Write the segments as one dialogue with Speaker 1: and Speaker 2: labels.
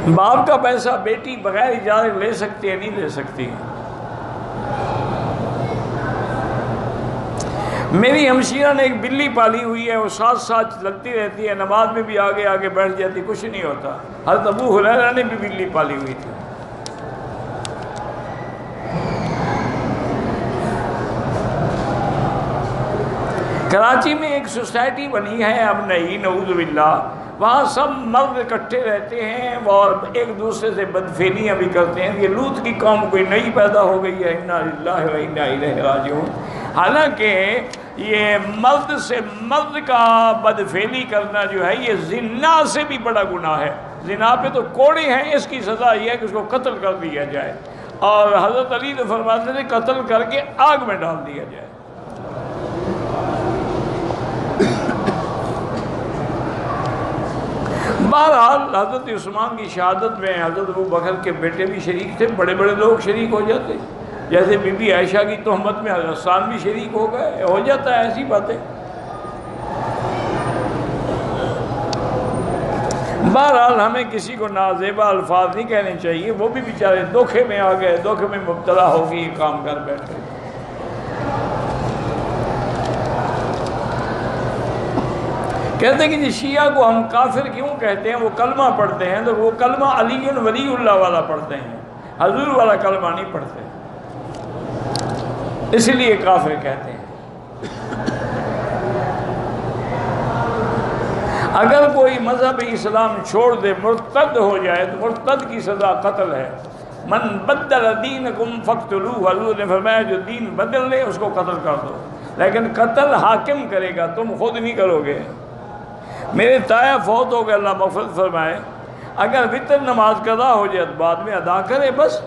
Speaker 1: باپ کا پیسہ بیٹی بغیر اجازت لے سکتی ہے؟ نہیں لے سکتی۔ میری ہمشیرہ نے ایک بلی پالی ہوئی ہے، وہ ساتھ ساتھ لگتی رہتی ہے، نماز میں بھی آگے آگے بیٹھ جاتی، کچھ نہیں ہوتا۔ حضرت ابو ہریرہ نے بھی بلی پالی ہوئی تھی۔ کراچی میں ایک سوسائٹی بنی ہے اب نئی، نعوذ باللہ، وہاں سب مرد اکٹھے رہتے ہیں اور ایک دوسرے سے بدفعلیاں بھی کرتے ہیں۔ یہ لوط کی قوم کوئی نئی پیدا ہو گئی ہے، انا للہ و انا الیہ راجعون۔ حالانکہ یہ مرد سے مرد کا بدفعلی کرنا جو ہے یہ زنا سے بھی بڑا گناہ ہے۔ زنا پہ تو کوڑے ہیں، اس کی سزا یہ ہے کہ اس کو قتل کر دیا جائے، اور حضرت علی تو فرماتے تھے قتل کر کے آگ میں ڈال دیا جائے۔ بہرحال حضرت عثمان کی شہادت میں حضرت ابو بکر کے بیٹے بھی شریک تھے، بڑے بڑے لوگ شریک ہو جاتے، جیسے بی بی عائشہ کی تہمت میں حضرت حسان بھی شریک ہو گئے، ہو جاتا ہے ایسی باتیں۔ بہرحال ہمیں کسی کو نازیبا الفاظ نہیں کہنے چاہیے، وہ بھی بیچارے دھوکے میں آ گئے، دھوکے میں مبتلا ہو گئی، یہ کام کر بیٹھے۔ کہتے ہیں کہ جی شیعہ کو ہم کافر کیوں کہتے ہیں؟ وہ کلمہ پڑھتے ہیں تو وہ کلمہ علی ولی اللہ والا پڑھتے ہیں، حضور والا کلمہ نہیں پڑھتے، اس لیے کافر کہتے ہیں۔ اگر کوئی مذہب اسلام چھوڑ دے، مرتد ہو جائے، تو مرتد کی سزا قتل ہے۔ من بدل دینکم فقتلوہ، حضور نے فرمایا جو دین بدل لے اس کو قتل کر دو، لیکن قتل حاکم کرے گا، تم خود نہیں کرو گے۔ میرے تایا فوت ہو گئے، اللہ مغفرت فرمائے، اگر وتر نماز قضا ہو جائے تو بعد میں ادا کرے بس۔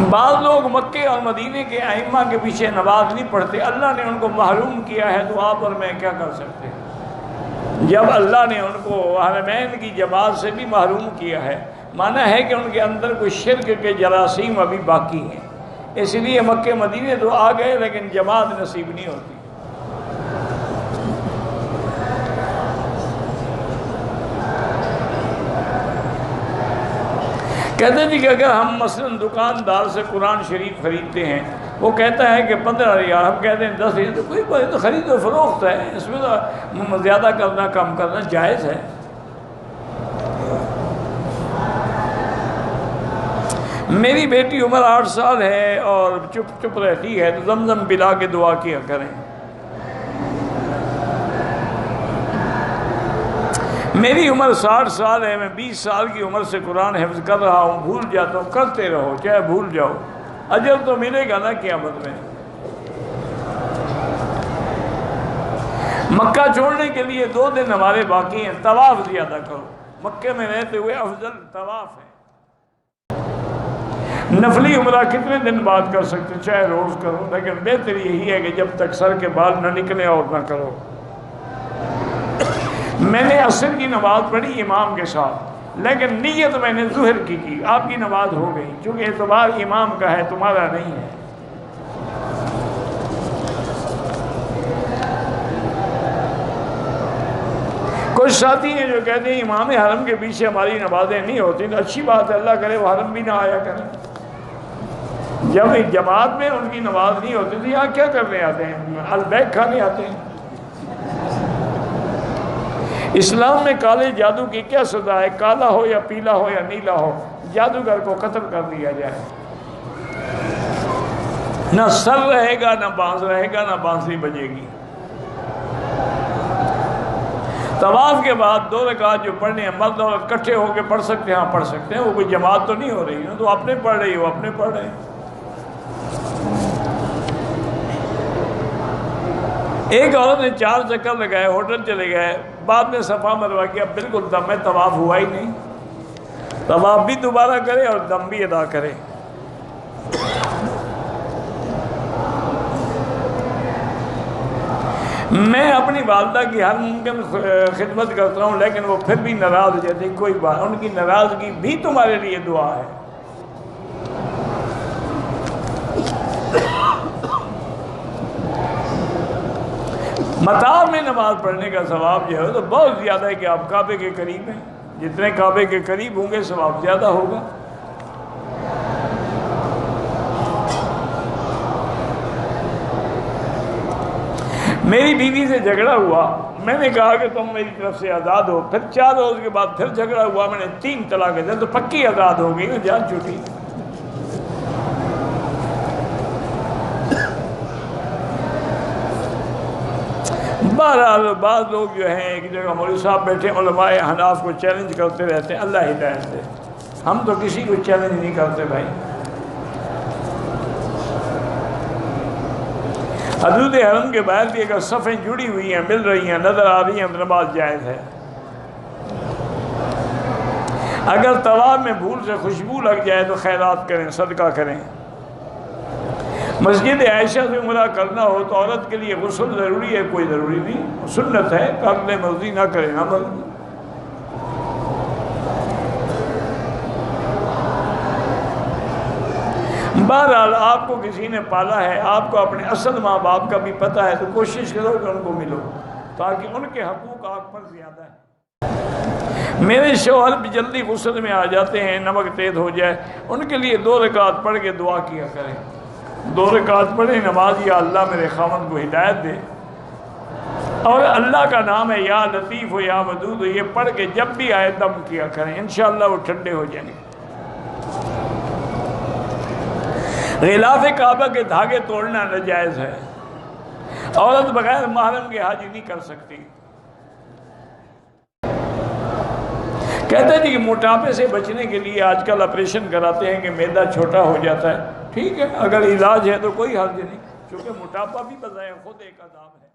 Speaker 1: بعض لوگ مکے اور مدینے کے ائمہ کے پیچھے نماز نہیں پڑھتے، اللہ نے ان کو محروم کیا ہے، تو آپ اور میں کیا کر سکتے ہیں؟ جب اللہ نے ان کو حرمین کی جماعت سے بھی محروم کیا ہے، مانا ہے کہ ان کے اندر کوئی شرک کے جراثیم ابھی باقی ہیں، اس لیے مکے مدینے تو آ گئے لیکن جماعت نصیب نہیں ہوتی۔ کہتے ہیں کہ اگر ہم مثلا دکاندار سے قرآن شریف خریدتے ہیں، وہ کہتا ہے کہ 15,000، ہم کہتے ہیں 10,000، تو کوئی بات تو خرید و فروخت ہے، اس میں تو زیادہ کرنا کم کرنا جائز ہے۔ میری بیٹی عمر 8 سال ہے اور چپ چپ رہتی ہے، تو زمزم پلا کے دعا کیا کریں۔ میری عمر 60 سال ہے، میں 20 سال کی عمر سے قرآن حفظ کر رہا ہوں، بھول جاتا ہوں، کرتے رہو چاہے بھول جاؤ، اجر تو ملے گا نا قیامت میں۔ مکہ چھوڑنے کے لیے 2 دن ہمارے باقی ہیں، طواف زیادہ کرو، مکے میں رہتے ہوئے افضل طواف ہے۔ نفلی عمرہ کتنے دن بعد کر سکتے، چاہے روز کرو، لیکن بہتر یہی ہے کہ جب تک سر کے بال نہ نکلے اور نہ کرو۔ میں نے عصر کی نماز پڑھی امام کے ساتھ، لیکن نیت میں نے ظہر کی، آپ کی نماز ہو گئی، چونکہ اعتبار امام کا ہے، تمہارا نہیں ہے۔ کچھ ساتھی ہیں جو کہتے ہیں امام حرم کے پیچھے ہماری نمازیں نہیں ہوتی، تو اچھی بات ہے، اللہ کرے وہ حرم بھی نہ آیا کریں۔ جب جماعت میں ان کی نماز نہیں ہوتی تو یہاں کیا کرنے آتے ہیں؟ البیک کھانے آتے ہیں۔ اسلام میں کالے جادو کی کیا سزا ہے؟ کالا ہو یا پیلا ہو یا نیلا ہو، جادوگر کو قتل کر دیا جائے۔ نہ سر رہے گا، نہ بانس رہے گا، نہ بانسری بجے گی۔ طواف کے بعد 2 رکعت جو پڑھنے ہیں، مرد اور اکٹھے ہو کے پڑھ سکتے ہیں، ہاں پڑھ سکتے ہیں، وہ کوئی جماعت تو نہیں ہو رہی ہے، تو اپنے پڑھ رہی ہو، اپنے پڑھ رہے ہیں۔ ایک عورت نے 4 چکر لگائے، ہوٹل چلے گئے، بعد میں صفا مروا کیا، بالکل دم میں طواف ہوا ہی نہیں۔ طواف بھی دوبارہ کرے اور دم بھی ادا کرے۔ میں اپنی والدہ کی ہر ممکن خدمت کرتا ہوں، لیکن وہ پھر بھی ناراض ہو جاتی، کوئی بات، ان کی ناراضگی بھی تمہارے لیے دعا ہے۔ مطاف میں نماز پڑھنے کا ثواب جو ہے تو بہت زیادہ ہے کہ آپ کعبے کے قریب ہیں۔ جتنے کعبے کے قریب ہوں گے ثواب زیادہ ہوگا۔ میری بیوی سے جھگڑا ہوا، میں نے کہا کہ تم میری طرف سے آزاد ہو، پھر 4 روز کے بعد پھر جھگڑا ہوا، میں نے 3 طلاقیں دیں تو پکی آزاد ہو گئی نا، جان چھوٹی۔ بہرحال بعض لوگ جو ہیں ایک جگہ مولوی صاحب بیٹھے علماء حناف کو چیلنج کرتے رہتے ہیں، اللہ ہدایت دے، ہم تو کسی کو چیلنج نہیں کرتے بھائی۔ حدود حرم کے باہر بھی اگر صفیں جڑی ہوئی ہیں، مل رہی ہیں، نظر آ رہی ہیں تو نماز جائز ہے۔ اگر طواف میں بھول سے خوشبو لگ جائے تو خیرات کریں، صدقہ کریں۔ مسجد عائشہ سے عمرہ کرنا ہو تو عورت کے لیے غسل ضروری ہے؟ کوئی ضروری نہیں، سنت ہے، کر لیں، مرضی نہ کریں نہ مرضی۔ بہرحال آپ کو کسی نے پالا ہے، آپ کو اپنے اصل ماں باپ کا بھی پتہ ہے، تو کوشش کرو کہ ان کو ملو تاکہ ان کے حقوق آپ پر زیادہ ہے۔ میرے شوہر بھی جلدی غسل میں آ جاتے ہیں، نمک تیز ہو جائے، ان کے لیے 2 رکعت پڑھ کے دعا کیا کریں، 2 رکعت پڑھیں نماز، یا اللہ میرے خاوند کو ہدایت دے، اور اللہ کا نام ہے یا لطیف ہو یا ودود ہو، یہ پڑھ کے جب بھی آئے دم کیا کریں، انشاءاللہ وہ ٹھنڈے ہو جائیں گے۔ غلاف کعبہ کے دھاگے توڑنا ناجائز ہے، عورت بغیر محرم کے حج نہیں کر سکتی۔ کہتے ہیں کہ موٹاپے سے بچنے کے لیے آج کل آپریشن کراتے ہیں کہ معدہ چھوٹا ہو جاتا ہے، ٹھیک ہے، اگر علاج ہے تو کوئی حرج نہیں، کیونکہ موٹاپا بھی بذائے خود ایک عذاب ہے۔